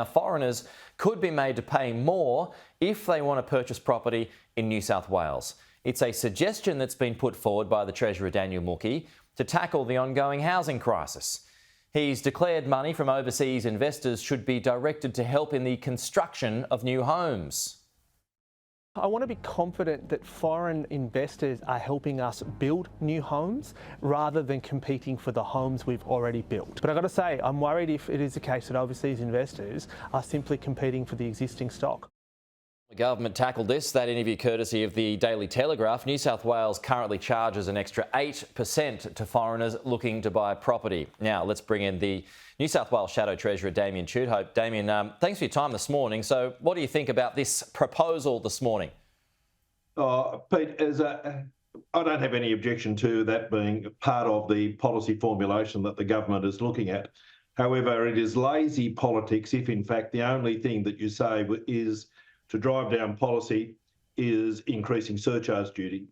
Now, foreigners could be made to pay more if they want to purchase property in New South Wales. It's a suggestion that's been put forward by the Treasurer Daniel Mookhey to tackle the ongoing housing crisis. He's declared money from overseas investors should be directed to help in the construction of new homes. I want to be confident that foreign investors are helping us build new homes rather than competing for the homes we've already built. But I've got to say, I'm worried if it is the case that overseas investors are simply competing for the existing stock. The government tackled this. That interview courtesy of the Daily Telegraph. New South Wales currently charges an extra 8% to foreigners looking to buy property. Now, let's bring in the New South Wales Shadow Treasurer, Tudehope. Damien, thanks for your time this morning. So what do you think about this proposal this morning? Pete, I don't have any objection to that being part of the policy formulation that the government is looking at. However, it is lazy politics if, in fact, the only thing that you say is to drive down policy is increasing surcharge duty.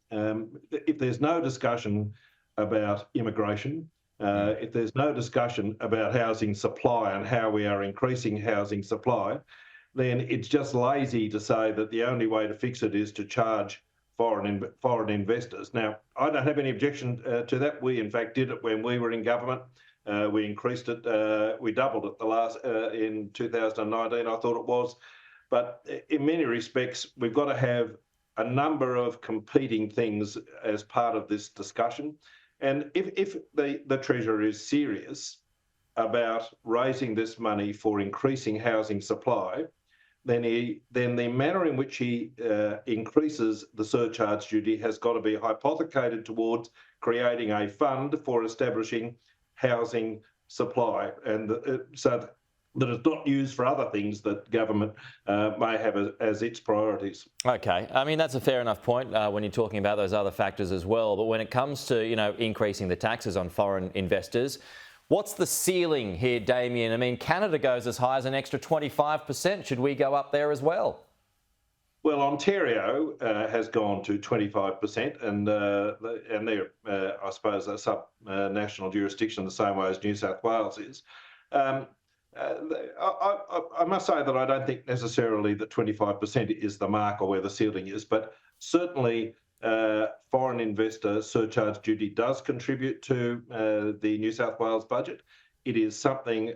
If there's no discussion about immigration, if there's no discussion about housing supply and how we are increasing housing supply, then it's just lazy to say that the only way to fix it is to charge foreign investors. Now, I don't have any objection to that. We, in fact, did it when we were in government. We increased it. We doubled it in 2019, I thought it was. But in many respects, we've got to have a number of competing things as part of this discussion. And if the Treasurer is serious about raising this money for increasing housing supply, then the manner in which he increases the surcharge duty has got to be hypothecated towards creating a fund for establishing housing supply, and so that it's not used for other things that government may have as its priorities. Okay, I mean, that's a fair enough point when you're talking about those other factors as well. But when it comes to, increasing the taxes on foreign investors, what's the ceiling here, Damien? I mean, Canada goes as high as an extra 25%. Should we go up there as well? Well, Ontario has gone to 25%, and they're, I suppose, a sub-national jurisdiction the same way as New South Wales is. I must say that I don't think necessarily that 25% is the mark or where the ceiling is, but certainly foreign investor surcharge duty does contribute to the New South Wales budget. It is something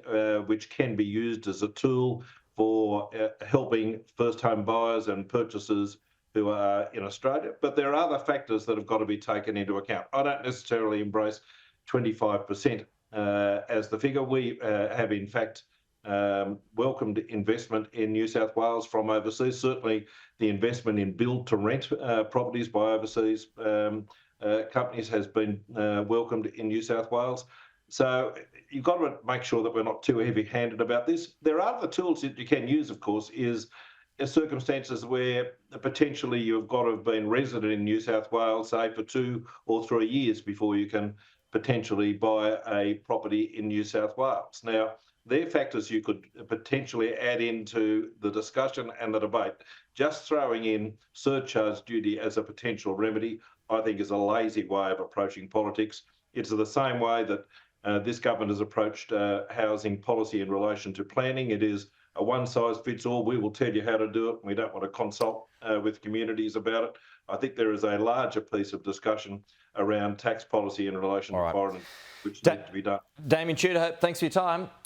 which can be used as a tool for helping first home buyers and purchasers who are in Australia. But there are other factors that have got to be taken into account. I don't necessarily embrace 25% as the figure. We have, in fact, welcomed investment in New South Wales from overseas. Certainly the investment in build-to-rent properties by overseas companies has been welcomed in New South Wales. So you've got to make sure that we're not too heavy-handed about this. There are other tools that you can use, of course, is circumstances where potentially you've got to have been resident in New South Wales, say, for 2 or 3 years before you can potentially buy a property in New South Wales. Now, they're factors you could potentially add into the discussion and the debate. Just throwing in surcharge duty as a potential remedy, I think, is a lazy way of approaching politics. It's the same way that this government has approached housing policy in relation to planning. It is a one-size-fits-all. We will tell you how to do it. We don't want to consult with communities about it. I think there is a larger piece of discussion around tax policy in relation to foreign, which needs to be done. Damien Tudehope, thanks for your time.